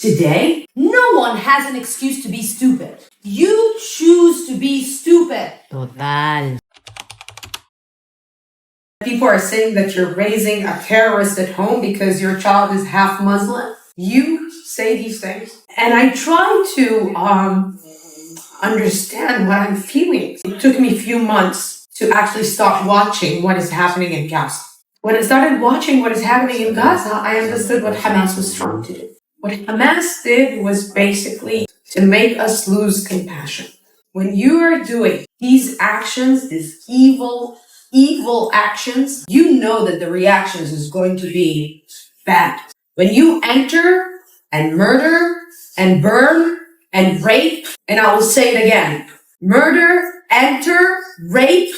Today, no one has an excuse to be stupid. You choose to be stupid. Total. People are saying that you're raising a terrorist at home because your child is half Muslim. You say these things. And I try to understand what I'm feeling. It took me a few months to actually start watching what is happening in Gaza. When I started watching what is happening in Gaza, I understood what Hamás was trying to do. What Hamás did was basically to make us lose compassion. When you are doing these actions, these evil actions, you know that the reactions is going to be bad. When you enter and murder and burn and rape, and I will say it again, murder, enter, rape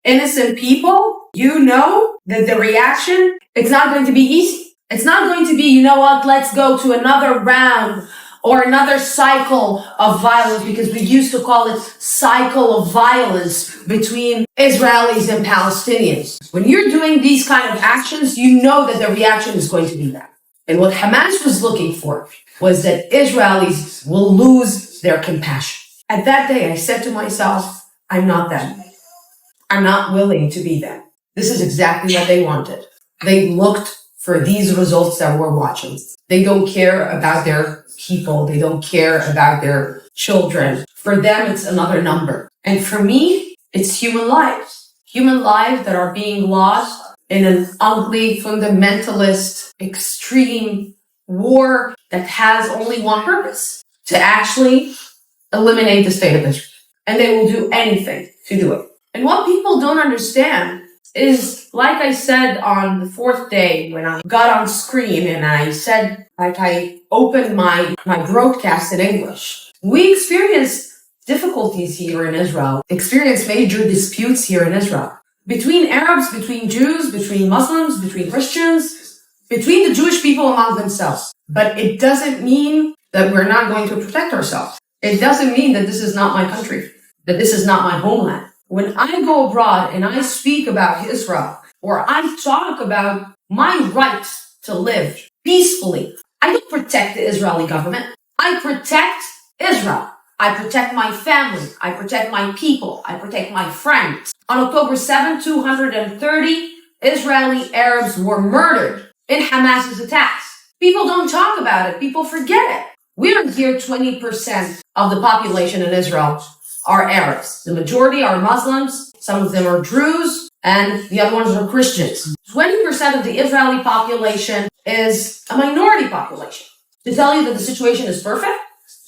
innocent people, you know that the reaction, it's not going to be easy. It's not going to be, you know what, let's go to another round or another cycle of violence, because we used to call it cycle of violence between Israelis and Palestinians. When you're doing these kind of actions, you know that the reaction is going to be that. And what Hamás was looking for was that Israelis will lose their compassion. At that day, I said to myself, I'm not that. I'm not willing to be that. This is exactly what they wanted. They looked for these results that we're watching. They don't care about their people. They don't care about their children. For them, it's another number. And for me, it's human lives. Human lives that are being lost in an ugly, fundamentalist, extreme war that has only one purpose: to actually eliminate the state of Israel. And they will do anything to do it. And what people don't understand is, like I said on the fourth day when I got on screen and I said, like I opened my broadcast in English, we experienced difficulties here in Israel, experienced major disputes here in Israel. Between Arabs, between Jews, between Muslims, between Christians, between the Jewish people among themselves. But it doesn't mean that we're not going to protect ourselves. It doesn't mean that this is not my country, that this is not my homeland. When I go abroad and I speak about Israel, or I talk about my right to live peacefully, I don't protect the Israeli government. I protect Israel. I protect my family. I protect my people. I protect my friends. On October 7, 230 Israeli Arabs were murdered in Hamas's attacks. People don't talk about it. People forget it. We are here 20% of the population in Israel are Arabs. The majority are Muslims. Some of them are Druze, and the other ones are Christians. 20% of the Israeli population is a minority population. To tell you that the situation is perfect?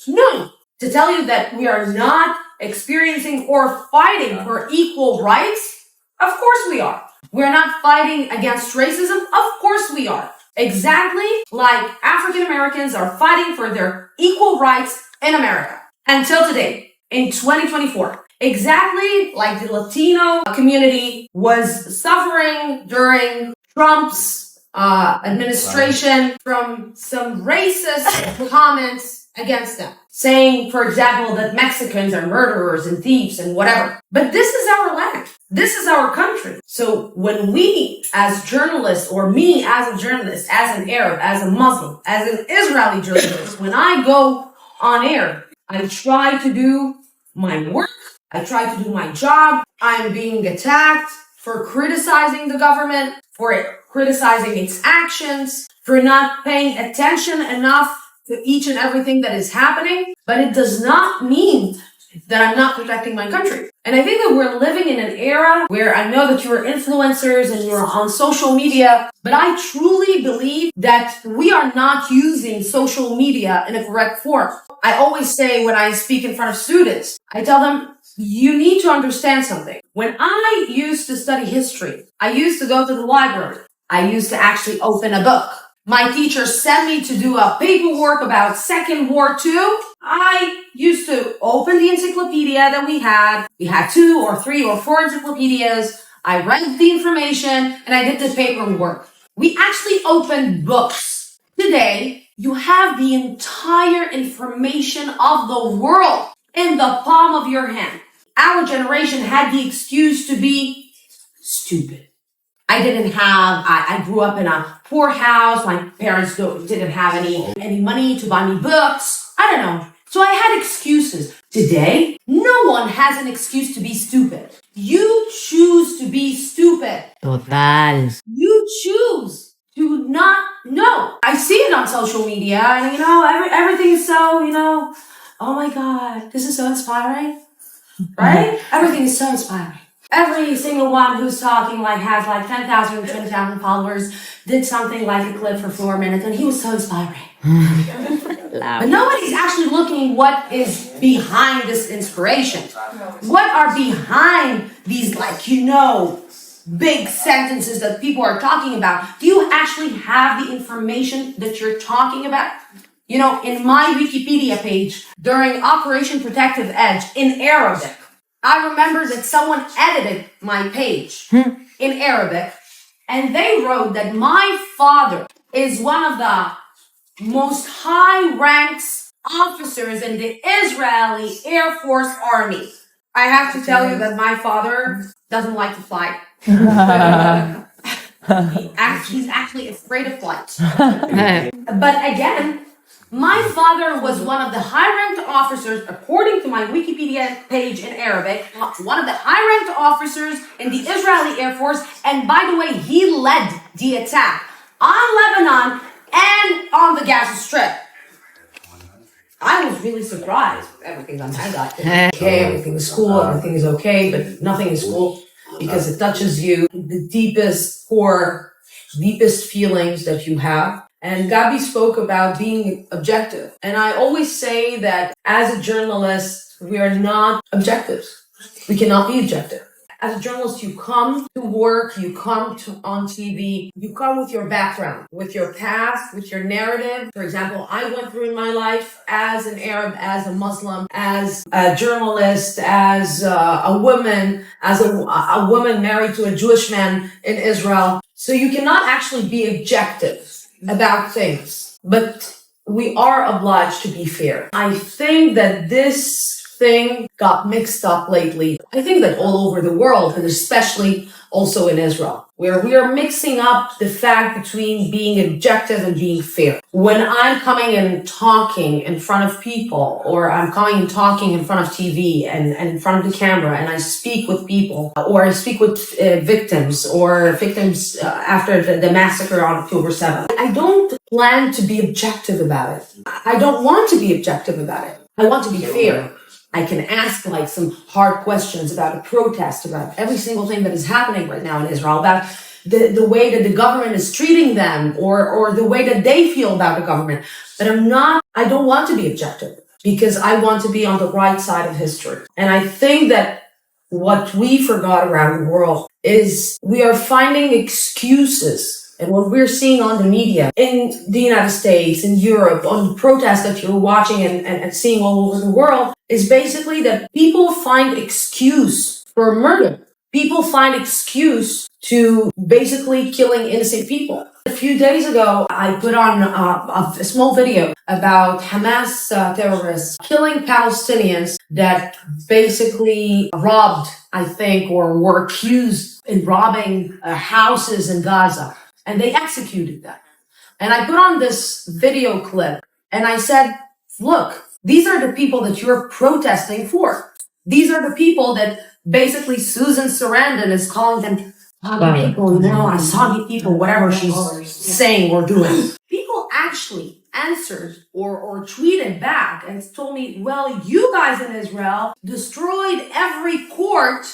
No. To tell you that we are not experiencing or fighting for equal rights? Of course we are. We're not fighting against racism? Of course we are. Exactly like African Americans are fighting for their equal rights in America. Until today, in 2024. Exactly like the Latino community was suffering during Trump's administration from some racist comments against them. Saying, for example, that Mexicans are murderers and thieves and whatever. But this is our land. This is our country. So when we as journalists, or me as a journalist, as an Arab, as a Muslim, as an Israeli journalist, when I go on air, I try to do my work. I try to do my job. I'm being attacked for criticizing the government, for criticizing its actions, for not paying attention enough to each and everything that is happening. But it does not mean that I'm not protecting my country. And I think that we're living in an era where I know that you're influencers and you're on social media, but I truly believe that we are not using social media in a correct form. I always say when I speak in front of students, I tell them, you need to understand something. When I used to study history, I used to go to the library. I used to actually open a book. My teacher sent me to do a paperwork about Second War II. I used to open the encyclopedia that we had. We had 2 or 3 or 4 encyclopedias. I read the information and I did the paperwork. We actually opened books. Today, you have the entire information of the world in the palm of your hand. Our generation had the excuse to be stupid. I grew up in a poor house. My parents didn't have any money to buy me books. I don't know. So I had excuses. Today, no one has an excuse to be stupid. You choose to be stupid. Total. You choose to not know. I see it on social media, and everything is so, oh my God, this is so inspiring, right? Everything is so inspiring. Every single one who's talking has 10,000 or 20,000 followers did something like a clip for 4 minutes, and he was so inspiring. But nobody's actually looking what is behind this inspiration. What are behind these, big sentences that people are talking about? Do you actually have the information that you're talking about? In my Wikipedia page, during Operation Protective Edge in Arabic, I remember that someone edited my page in Arabic, and they wrote that my father is one of the most high-ranked officers in the Israeli Air Force Army. I have to tell you that my father doesn't like to fly. He's actually afraid of flight. But again, my father was one of the high-ranked officers, according to my Wikipedia page in Arabic, one of the high-ranked officers in the Israeli Air Force, and by the way, he led the attack on Lebanon and on the Gaza Strip. I was really surprised. Everything's on my God. Okay, everything is cool, everything is okay, but nothing is cool because it touches you, the deepest feelings that you have. And Gabi spoke about being objective. And I always say that as a journalist, we are not objective. We cannot be objective. As a journalist, you come to work, you come on TV, you come with your background, with your past, with your narrative. For example, I went through in my life as an Arab, as a Muslim, as a journalist, as a woman, as a woman married to a Jewish man in Israel. So you cannot actually be objective about things, but we are obliged to be fair. I think that this thing got mixed up lately. I think that all over the world, and especially also in Israel, where we are mixing up the fact between being objective and being fair. When I'm coming and talking in front of people, or I'm coming and talking in front of TV and in front of the camera, and I speak with people, or I speak with victims after the massacre on October 7th, I don't plan to be objective about it. I don't want to be objective about it. I want to be fair. I can ask some hard questions about a protest, about every single thing that is happening right now in Israel, about the way that the government is treating them, or the way that they feel about the government. But I don't want to be objective because I want to be on the right side of history. And I think that what we forgot around the world is we are finding excuses. And what we're seeing on the media in the United States, in Europe, on the protests that you're watching and seeing all over the world, is basically that people find excuse for murder. People find excuse to basically killing innocent people. A few days ago, I put on a small video about Hamás terrorists killing Palestinians that basically robbed, I think, or were accused in robbing houses in Gaza. And they executed them. And I put on this video clip and I said, look, these are the people that you're protesting for. These are the people that basically Susan Sarandon is calling them soggy people, soggy people, whatever she's saying or doing. People actually answered or tweeted back and told me, well, you guys in Israel destroyed every court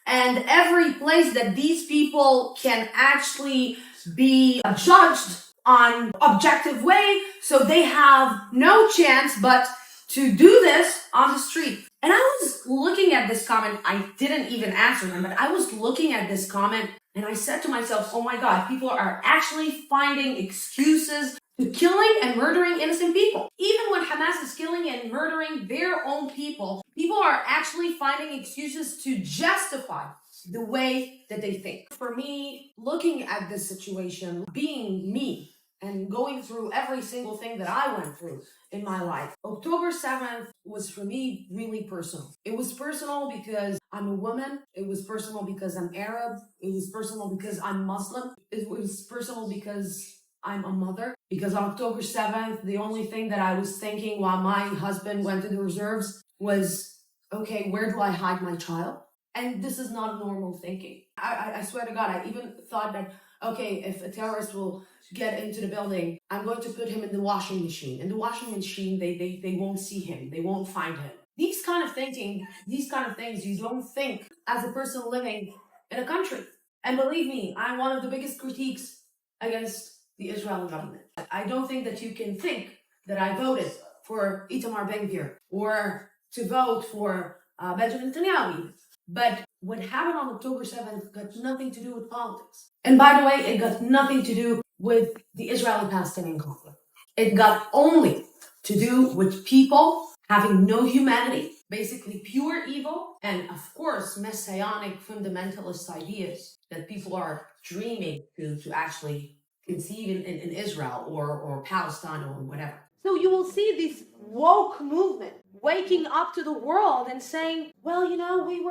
and every place that these people can actually be judged on objective way, so they have no chance but to do this on the street. And I was looking at this comment. I didn't even answer them, but I was looking at this comment and I said to myself, oh my God, people are actually finding excuses to killing and murdering innocent people. Even when Hamas is killing and murdering their own people, people are actually finding excuses to justify the way that they think. For me, looking at this situation, being me and going through every single thing that I went through in my life, October 7th was for me really personal. It was personal because I'm a woman. It was personal because I'm Arab. It was personal because I'm Muslim. It was personal because I'm a mother. Because on October 7th, the only thing that I was thinking while my husband went to the reserves was, okay, where do I hide my child? And this is not normal thinking. I swear to God, I even thought that, okay, if a terrorist will get into the building, I'm going to put him in the washing machine. In the washing machine, they won't see him. They won't find him. These kind of things you don't think as a person living in a country. And believe me, I'm one of the biggest critiques against the Israeli government. I don't think that you can think that I voted for Itamar Ben-Gvir or to vote for Benjamin Netanyahu. But what happened on October 7th got nothing to do with politics. And by the way, it got nothing to do with the Israeli-Palestinian conflict. It got only to do with people having no humanity, basically pure evil, and of course, messianic fundamentalist ideas that people are dreaming to actually conceive in Israel or Palestine or whatever. So you will see this woke movement waking up to the world and saying, well, we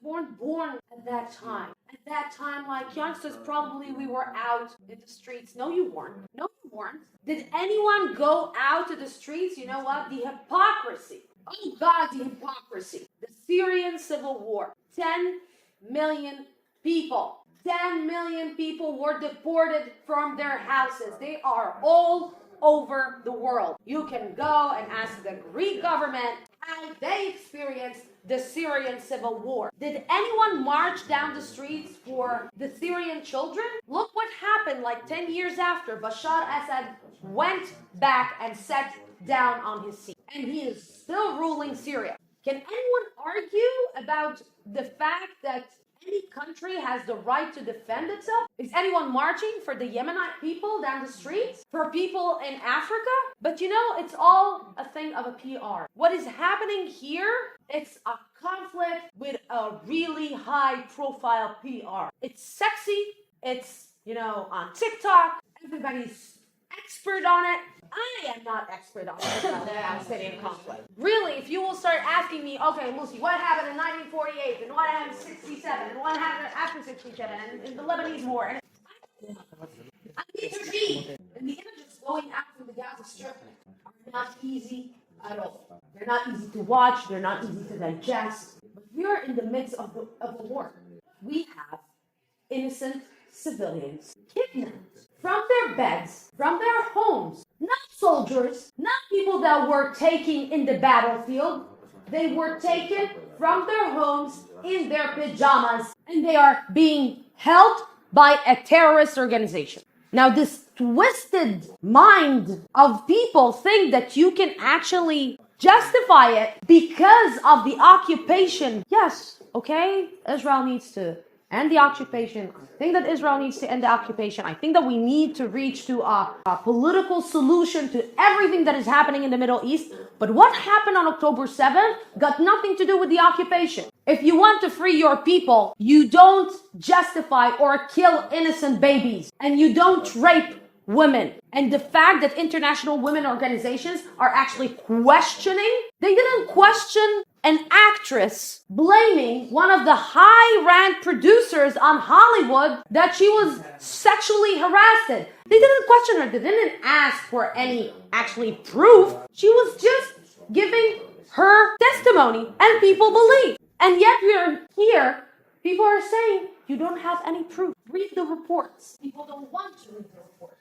weren't born at that time. At that time, like youngsters, probably we were out in the streets. No, you weren't. Did anyone go out to the streets? You know what? The hypocrisy. Oh God, the hypocrisy. The Syrian civil war. 10 million people. 10 million people were deported from their houses. They are all over the world. You can go and ask the Greek government how they experienced the Syrian civil war. Did anyone march down the streets for the Syrian children? Look what happened like 10 years after Bashar Assad went back and sat down on his seat. And he is still ruling Syria. Can anyone argue about the fact that any country has the right to defend itself? Is anyone marching for the Yemenite people down the streets? For people in Africa? But it's all a thing of a PR. What is happening here, it's a conflict with a really high profile PR. It's sexy. It's, on TikTok. Everybody's expert on it. I am not expert on the Palestinian conflict. Really, if you will start asking me, okay, Lucy, what happened in 1948, and what happened in 67, and what happened after 67, and in the Lebanese war, and I need to read. And the images going out from the Gaza Strip are not easy at all. They're not easy to watch. They're not easy to digest. But we are in the midst of a war. We have innocent civilians kidnapped from their beds, from their homes. Not soldiers, not people that were taken in the battlefield. They were taken from their homes in their pajamas, and they are being held by a terrorist organization. Now, this twisted mind of people think that you can actually justify it because of the occupation. Yes, okay, Israel needs to end the occupation. I think that Israel needs to end the occupation. I think that we need to reach to a political solution to everything that is happening in the Middle East. But what happened on October 7th got nothing to do with the occupation. If you want to free your people, you don't justify or kill innocent babies, and you don't rape women. And the fact that international women organizations are actually questioning, they didn't question an actress blaming one of the high-ranked producers on Hollywood that she was sexually harassed. They didn't question her. They didn't ask for any actually proof. She was just giving her testimony, and people believe. And yet we're here, people are saying, you don't have any proof. Read the reports. People don't want to read the reports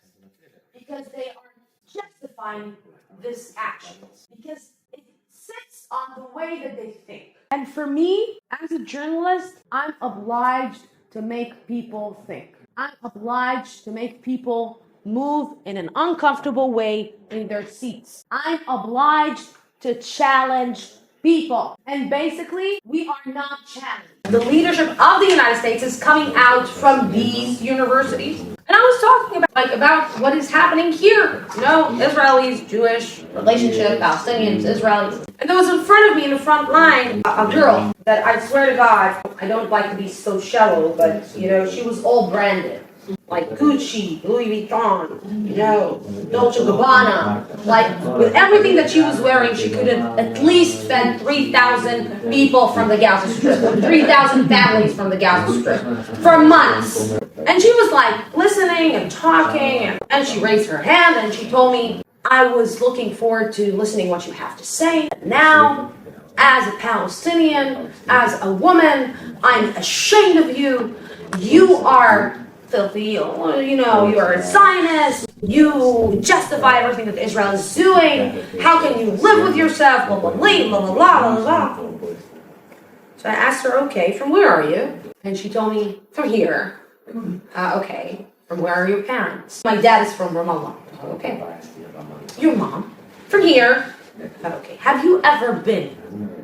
because they are justifying this action, because it sits on the way that they think. And for me, as a journalist, I'm obliged to make people think. I'm obliged to make people move in an uncomfortable way in their seats. I'm obliged to challenge people. And basically, we are not challenged. The leadership of the United States is coming out from these universities. And I was talking about what is happening here. Israelis, Jewish, relationship, Palestinians, Israelis. And there was in front of me in the front line, a girl that I swear to God, I don't like to be so shallow, but she was all branded. Like Gucci, Louis Vuitton, Dolce Gabbana. Like, with everything that she was wearing, she could have at least fed 3,000 people from the Gaza Strip, 3,000 families from the Gaza Strip, for months. And she was like listening and talking, and she raised her hand and she told me, I was looking forward to listening what you have to say. Now, as a Palestinian, as a woman, I'm ashamed of you. You are filthy, you are a Zionist. You justify everything that Israel is doing. How can you live with yourself? Blah, blah, blah, blah, blah, blah, blah. So I asked her, okay, from where are you? And she told me, from here. Okay, from where are your parents? My dad is from Ramallah. Okay. Your mom? From here. Okay. Have you ever been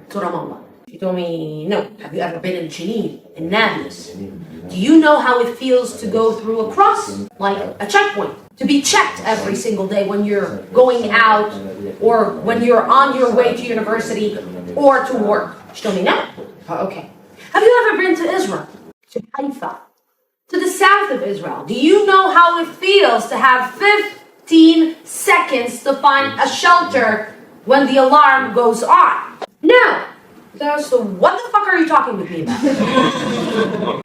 to Ramallah? She told me, no. Have you ever been in Jenin, in Nablus? Do you know how it feels to go through a cross? Like a checkpoint. To be checked every single day when you're going out or when you're on your way to university or to work. She told me, no. Okay. Have you ever been to Israel? To Haifa? To the south of Israel? Do you know how it feels to have 15 seconds to find a shelter when the alarm goes on? No. So what the fuck are you talking with me about?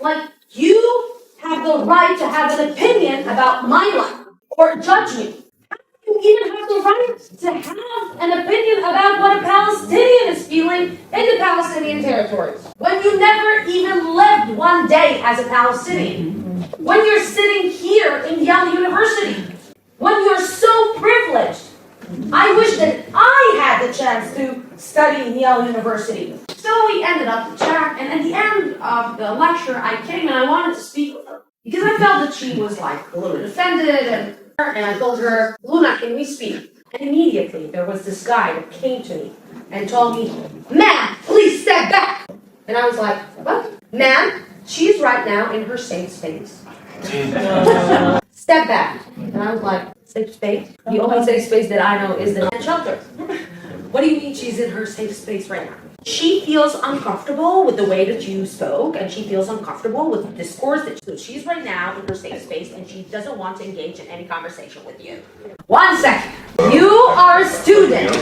Like, you have the right to have an opinion about my life or judge me. How do you even have the right to have an opinion about what a Palestinian is feeling in the Palestinian territories? When you never even lived one day as a Palestinian. When you're sitting here in Yale University. When you're so privileged. I wish that I had the chance to study in Yale University. So we ended up the chat, and at the end of the lecture, I came and I wanted to speak with her. Because I felt that she was like a little bit offended, and I told her, Luna, can we speak? And immediately there was this guy that came to me and told me, ma'am, please step back. And I was like, what? Ma'am, she's right now in her safe space. Step back. And I was like, safe space? The only safe space that I know is the shelter. What do you mean she's in her safe space right now? She feels uncomfortable with the way that you spoke, and she feels uncomfortable with the discourse so she's right now in her safe space, and she doesn't want to engage in any conversation with you. 1 second. You are a student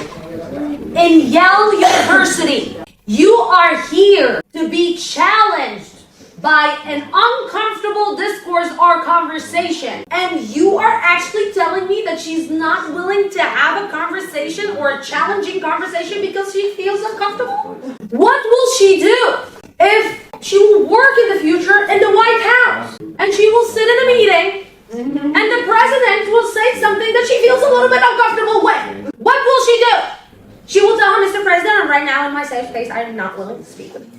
in Yale University. You are here to be challenged by an uncomfortable discourse or conversation. And you are actually telling me that she's not willing to have a conversation or a challenging conversation because she feels uncomfortable? What will she do if she will work in the future in the White House and she will sit in a meeting and the president will say something that she feels a little bit uncomfortable with? What will she do? She will tell him, Mr. President, I'm right now in my safe space. I am not willing to speak with you.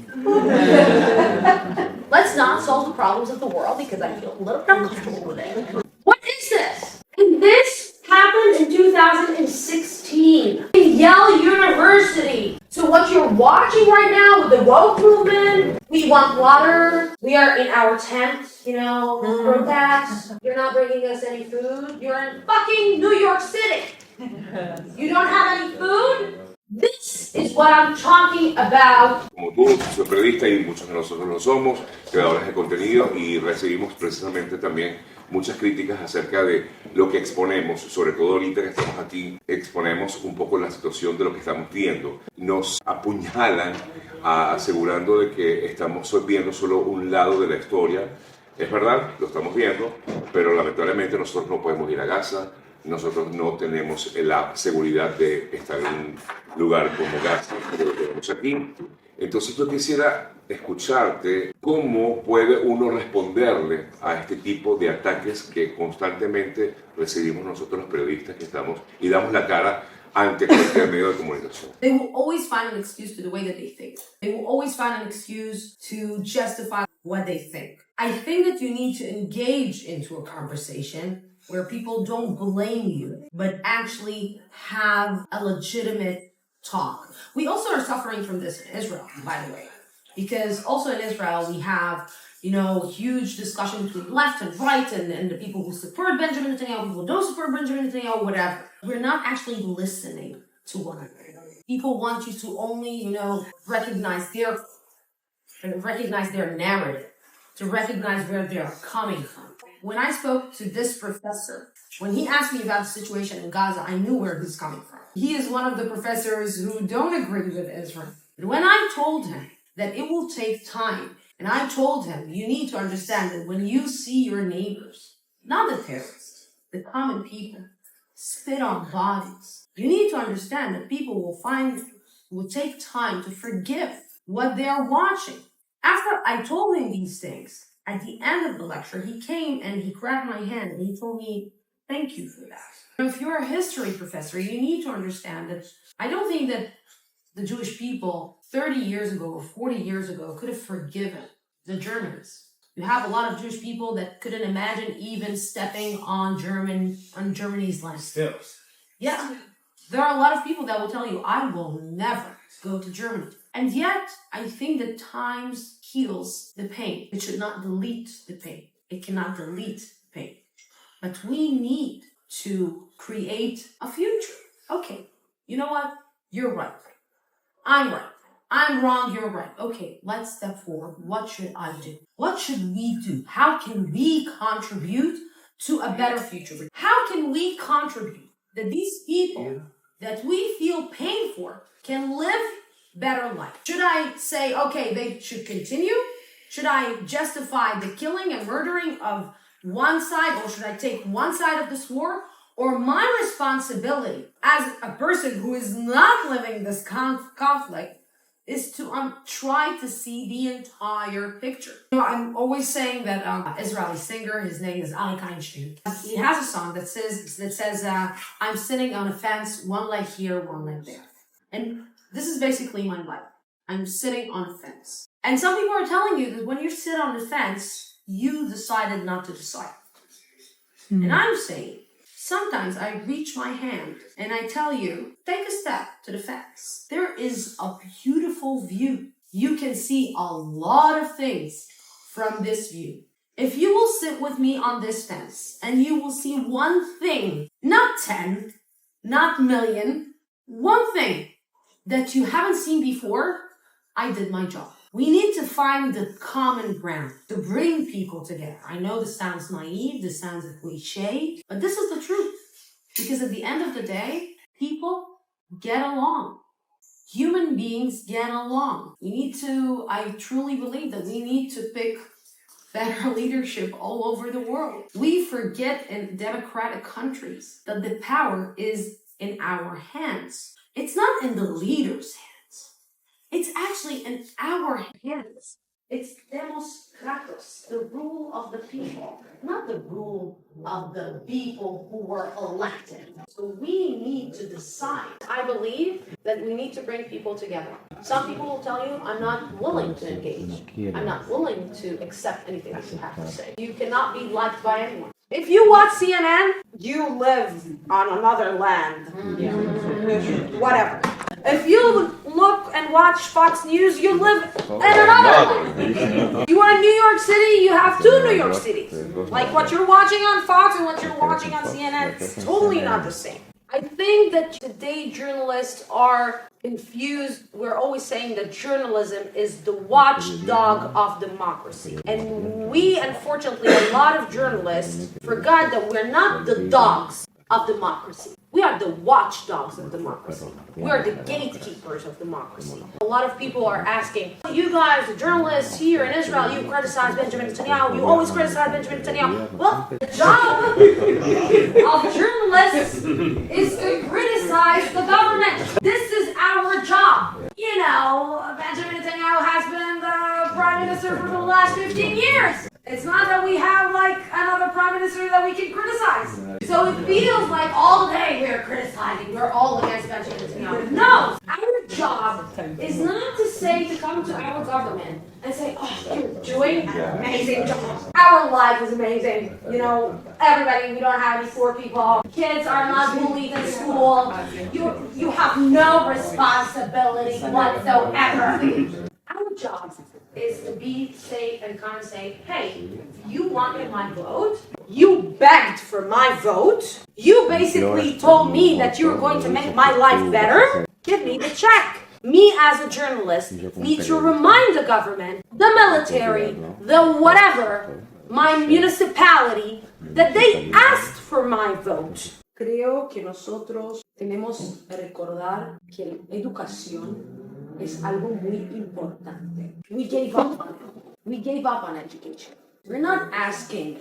Let's not solve the problems of the world because I feel a little uncomfortable with it. What is this? And this happened in 2016 in Yale University. So what you're watching right now with the woke movement, we want water, we are in our tent, protest, you're not bringing us any food, you're in fucking New York City. You don't have any food? This is what I'm talking about. Como tú, soy periodista y muchos de nosotros lo somos, creadores de contenido, y recibimos precisamente también muchas críticas acerca de lo que exponemos, sobre todo ahorita que estamos aquí, exponemos un poco la situación de lo que estamos viendo. Nos apuñalan asegurando de que estamos viendo solo un lado de la historia. Es verdad, lo estamos viendo, pero lamentablemente nosotros no podemos ir a Gaza. Nosotros no tenemos la seguridad de estar en un lugar como Gaza, pero lo tenemos aquí. Entonces yo quisiera escucharte cómo puede uno responderle a este tipo de ataques que constantemente recibimos nosotros los periodistas que estamos y damos la cara ante cualquier medio de comunicación. They will always find an excuse to the way that they think. They will always find an excuse to justify what they think. I think that you need to engage into a conversation where people don't blame you, but actually have a legitimate talk. We also are suffering from this in Israel, by the way, because also in Israel we have, huge discussion between left and right and the people who support Benjamin Netanyahu, people who don't support Benjamin Netanyahu, whatever. We're not actually listening to one another. People want you to only, recognize their narrative. to recognize where they are coming from. When I spoke to this professor, when he asked me about the situation in Gaza, I knew where he's coming from. He is one of the professors who don't agree with Israel. But when I told him that it will take time, and I told him, you need to understand that when you see your neighbors, not the terrorists, the common people, spit on bodies, you need to understand that people will take time to forgive what they are watching. After I told him these things, at the end of the lecture, he came and he grabbed my hand and he told me, thank you for that. If you're a history professor, you need to understand that I don't think that the Jewish people 30 years ago or 40 years ago could have forgiven the Germans. You have a lot of Jewish people that couldn't imagine even stepping on Germany's land. Still. Yeah. There are a lot of people that will tell you, I will never go to Germany. And yet, I think that times heals the pain. It should not delete the pain. It cannot delete the pain. But we need to create a future. Okay, you know what? You're right. I'm right. I'm wrong, you're right. Okay, let's step forward. What should I do? What should we do? How can we contribute to a better future? How can we contribute that these people that we feel pain for can live better life? Should I say, okay, they should continue? Should I justify the killing and murdering of one side, or should I take one side of this war? Or my responsibility as a person who is not living this conflict is to try to see the entire picture. I'm always saying that Israeli singer, his name is Aharish. He has a song that says I'm sitting on a fence, one leg here, one leg there. And this is basically my life. I'm sitting on a fence. And some people are telling you that when you sit on the fence, you decided not to decide. And I'm saying, sometimes I reach my hand and I tell you, take a step to the fence. There is a beautiful view. You can see a lot of things from this view. If you will sit with me on this fence and you will see one thing, not 10, not million, one thing that you haven't seen before, I did my job. We need to find the common ground to bring people together. I know this sounds naive, this sounds a cliche, but this is the truth. Because at the end of the day, people get along. Human beings get along. I truly believe that we need to pick better leadership all over the world. We forget in democratic countries that the power is in our hands. It's not in the leader's hands. It's actually in our hands. It's demos kratos, the rule of the people, not the rule of the people who were elected. So we need to decide. I believe that we need to bring people together. Some people will tell you, I'm not willing to engage. I'm not willing to accept anything that you have to say. You cannot be liked by anyone. If you watch CNN, you live on another land. Whatever. If you look and watch Fox News, you live in another land. You are in New York City, you have two New York cities. Like what you're watching on Fox and what you're watching on CNN, it's totally not the same. I think that today journalists are confused. We're always saying that journalism is the watchdog of democracy. And we, unfortunately, a lot of journalists forgot that we're not the dogs of democracy. We are the watchdogs of democracy. We are the gatekeepers of democracy. A lot of people are asking, you guys, the journalists here in Israel, you criticize Benjamin Netanyahu, you always criticize Benjamin Netanyahu. Well, the job of journalists is to criticize the government. This is our job. You know, Benjamin Netanyahu has been the prime minister for the last 15 years. It's not that we have like another prime minister that we can criticize. So it feels like all day we're criticizing, we're all against Benjamin Netanyahu. No! Our job is not to come to our government and say, oh, you're doing an amazing job. Our life is amazing. You know, everybody, we don't have any poor people. Kids are not bullied in school. You have no responsibility whatsoever. Our job is to be safe and kind of say, hey, you wanted my vote, you begged for my vote, you basically told me that you were going to make my life better, give me the check. Me as a journalist need to remind the government, the military, the whatever, my municipality, that they asked for my vote. Creo que nosotros tenemos que recordar que la educación es algo muy importante. We gave up on it. We gave up on education. We're not asking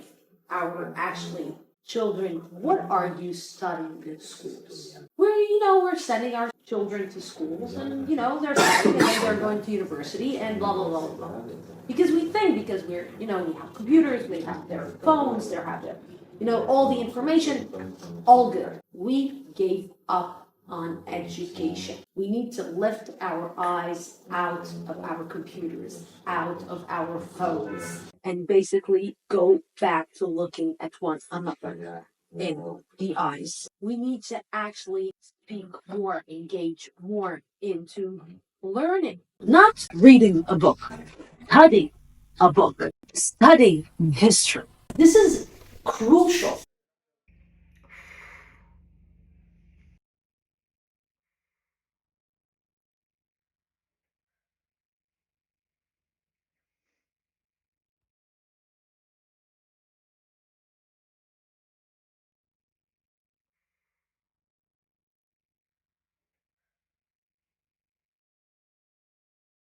our actually children, what are you studying in schools? We're sending our children to schools and, they're studying and then they're going to university and blah, blah, blah, blah. Because we have computers, we have their phones, they have their, all the information, all good. We gave up on education. We need to lift our eyes out of our computers, out of our phones, and basically go back to looking at one another in the eyes. We need to actually speak more, engage more into learning, not reading a book, studying a book, studying history. This is crucial